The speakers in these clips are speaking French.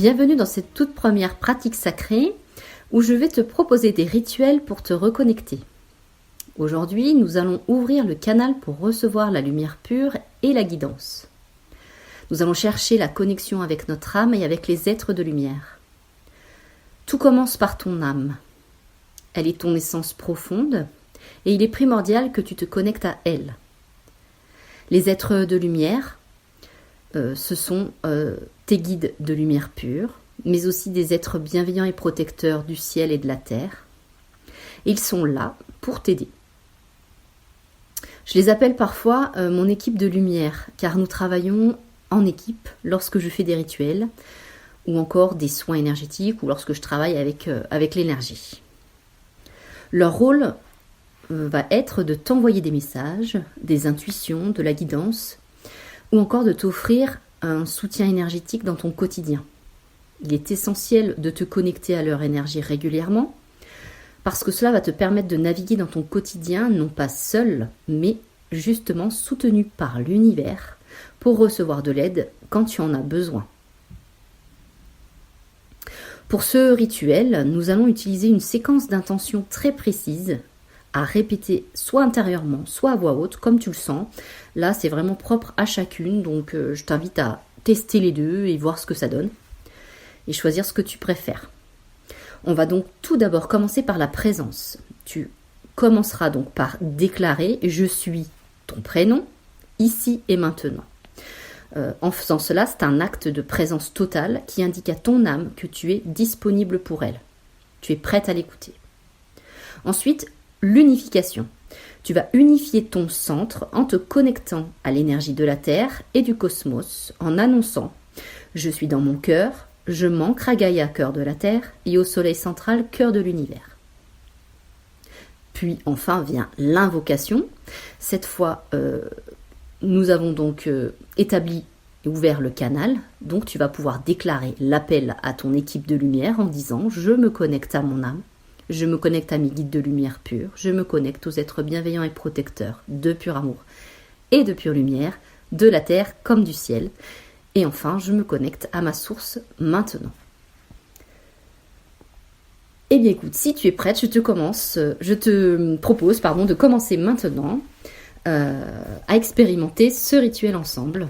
Bienvenue dans cette toute première pratique sacrée où je vais te proposer des rituels pour te reconnecter. Aujourd'hui, nous allons ouvrir le canal pour recevoir la lumière pure et la guidance. Nous allons chercher la connexion avec notre âme et avec les êtres de lumière. Tout commence par ton âme. Elle est ton essence profonde et il est primordial que tu te connectes à elle. Les êtres de lumière, ce sont tes guides de lumière pure, mais aussi des êtres bienveillants et protecteurs du ciel et de la terre. Ils sont là pour t'aider. Je les appelle parfois mon équipe de lumière, car nous travaillons en équipe lorsque je fais des rituels, ou encore des soins énergétiques, ou lorsque je travaille avec l'énergie. Leur rôle va être de t'envoyer des messages, des intuitions, de la guidance, ou encore de t'offrir un soutien énergétique dans ton quotidien. Il est essentiel de te connecter à leur énergie régulièrement, parce que cela va te permettre de naviguer dans ton quotidien, non pas seul, mais justement soutenu par l'univers, pour recevoir de l'aide quand tu en as besoin. Pour ce rituel, nous allons utiliser une séquence d'intentions très précise, à répéter soit intérieurement, soit à voix haute, comme tu le sens. Là, c'est vraiment propre à chacune, donc je t'invite à tester les deux et voir ce que ça donne, et choisir ce que tu préfères. On va donc tout d'abord commencer par la présence. Tu commenceras donc par déclarer « Je suis ton prénom, ici et maintenant ». En faisant cela, c'est un acte de présence totale qui indique à ton âme que tu es disponible pour elle. Tu es prête à l'écouter. Ensuite, l'unification. Tu vas unifier ton centre en te connectant à l'énergie de la Terre et du cosmos en annonçant « Je suis dans mon cœur, je m'ancre à Gaïa, cœur de la Terre, et au Soleil central, cœur de l'univers. » Puis enfin vient l'invocation. Cette fois, nous avons donc établi et ouvert le canal. Donc tu vas pouvoir déclarer l'appel à ton équipe de lumière en disant « Je me connecte à mon âme. Je me connecte à mes guides de lumière pure, je me connecte aux êtres bienveillants et protecteurs de pur amour et de pure lumière, de la terre comme du ciel. Et enfin, je me connecte à ma source maintenant. » Eh bien écoute, si tu es prête, je te propose de commencer maintenant à expérimenter ce rituel ensemble.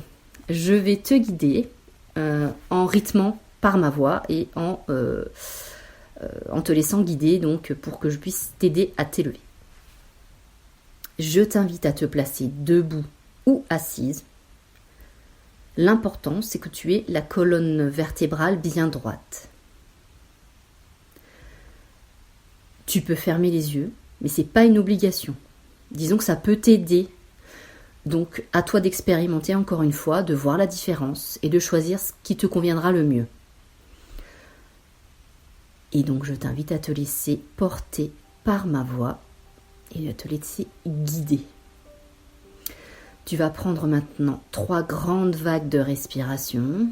Je vais te guider en rythmant par ma voix et en te laissant guider donc pour que je puisse t'aider à t'élever. Je t'invite à te placer debout ou assise. L'important, c'est que tu aies la colonne vertébrale bien droite. Tu peux fermer les yeux, mais ce n'est pas une obligation. Disons que ça peut t'aider. Donc, à toi d'expérimenter encore une fois, de voir la différence et de choisir ce qui te conviendra le mieux. Et donc, je t'invite à te laisser porter par ma voix et à te laisser guider. Tu vas prendre maintenant 3 grandes vagues de respiration.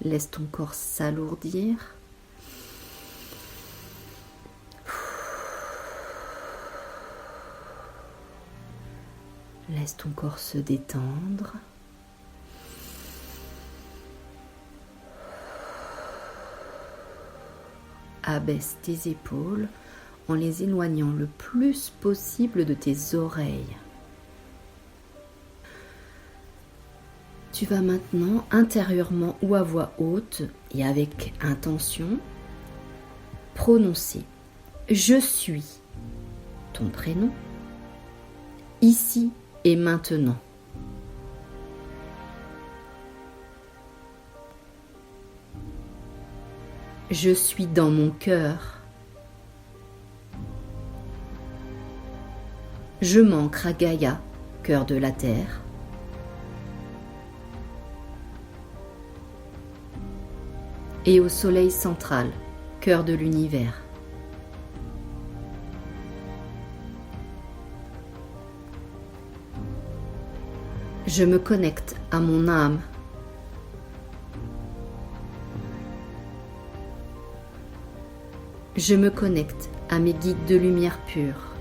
Laisse ton corps s'alourdir. Laisse ton corps se détendre. Abaisse tes épaules en les éloignant le plus possible de tes oreilles. Tu vas maintenant intérieurement ou à voix haute et avec intention prononcer « Je suis ton prénom, ici et maintenant ». Je suis dans mon cœur. Je m'ancre à Gaïa, cœur de la terre. Et au Soleil central, cœur de l'univers. Je me connecte à mon âme. Je me connecte à mes guides de lumière pure.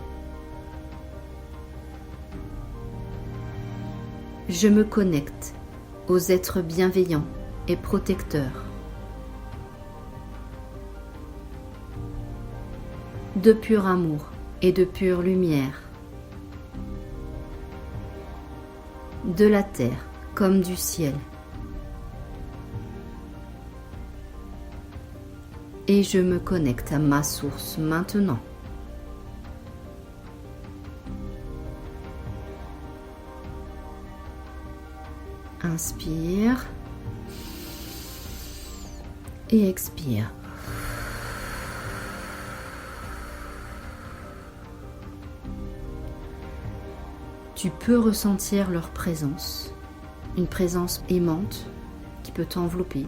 Je me connecte aux êtres bienveillants et protecteurs. De pur amour et de pure lumière. De la terre comme du ciel. Et je me connecte à ma source maintenant. Inspire et expire. Tu peux ressentir leur présence, une présence aimante qui peut t'envelopper,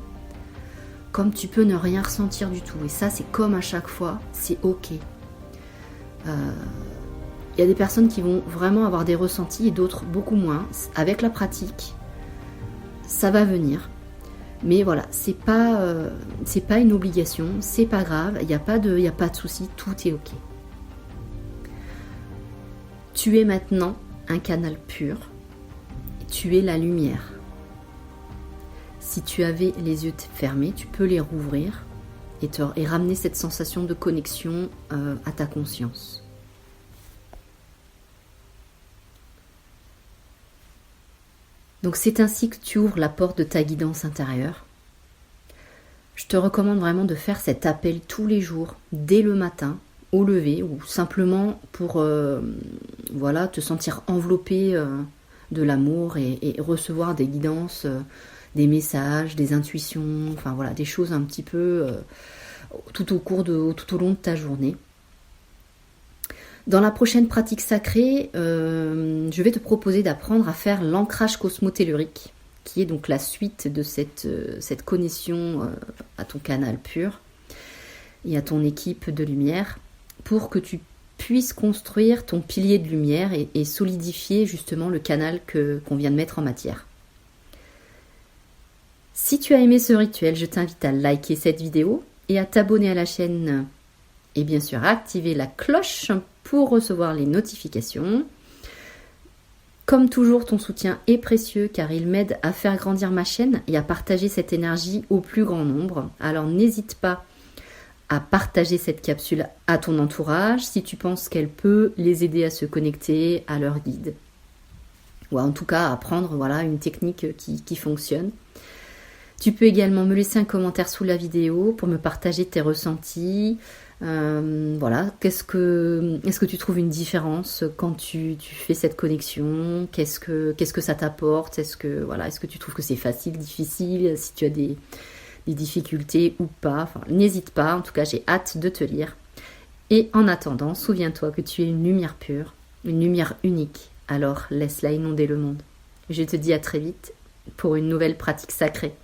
comme tu peux ne rien ressentir du tout. Et ça, c'est comme à chaque fois, c'est ok. Il y a des personnes qui vont vraiment avoir des ressentis et d'autres beaucoup moins. Avec la pratique, ça va venir. Mais voilà, c'est pas une obligation, c'est pas grave, il n'y a pas de souci, tout est ok. Tu es maintenant un canal pur, et tu es la lumière. Si tu avais les yeux fermés, tu peux les rouvrir et ramener cette sensation de connexion à ta conscience. Donc c'est ainsi que tu ouvres la porte de ta guidance intérieure. Je te recommande vraiment de faire cet appel tous les jours, dès le matin, au lever, ou simplement pour te sentir enveloppé de l'amour et recevoir des guidances, des messages, des intuitions, des choses un petit peu tout au long de ta journée. Dans la prochaine pratique sacrée, je vais te proposer d'apprendre à faire l'ancrage cosmotellurique, qui est donc la suite de cette connexion à ton canal pur et à ton équipe de lumière, pour que tu puisses construire ton pilier de lumière et solidifier justement le canal qu'on vient de mettre en matière. Si tu as aimé ce rituel, je t'invite à liker cette vidéo et à t'abonner à la chaîne et bien sûr à activer la cloche pour recevoir les notifications. Comme toujours, ton soutien est précieux car il m'aide à faire grandir ma chaîne et à partager cette énergie au plus grand nombre. Alors n'hésite pas à partager cette capsule à ton entourage si tu penses qu'elle peut les aider à se connecter à leur guide. Ou en tout cas à apprendre une technique qui fonctionne. Tu peux également me laisser un commentaire sous la vidéo pour me partager tes ressentis. Est-ce que tu trouves une différence quand tu fais cette connexion? Qu'est-ce que ça t'apporte? Est-ce que tu trouves que c'est facile, difficile? Si tu as des difficultés ou pas, n'hésite pas. En tout cas, j'ai hâte de te lire. Et en attendant, souviens-toi que tu es une lumière pure, une lumière unique. Alors laisse-la inonder le monde. Je te dis à très vite pour une nouvelle pratique sacrée.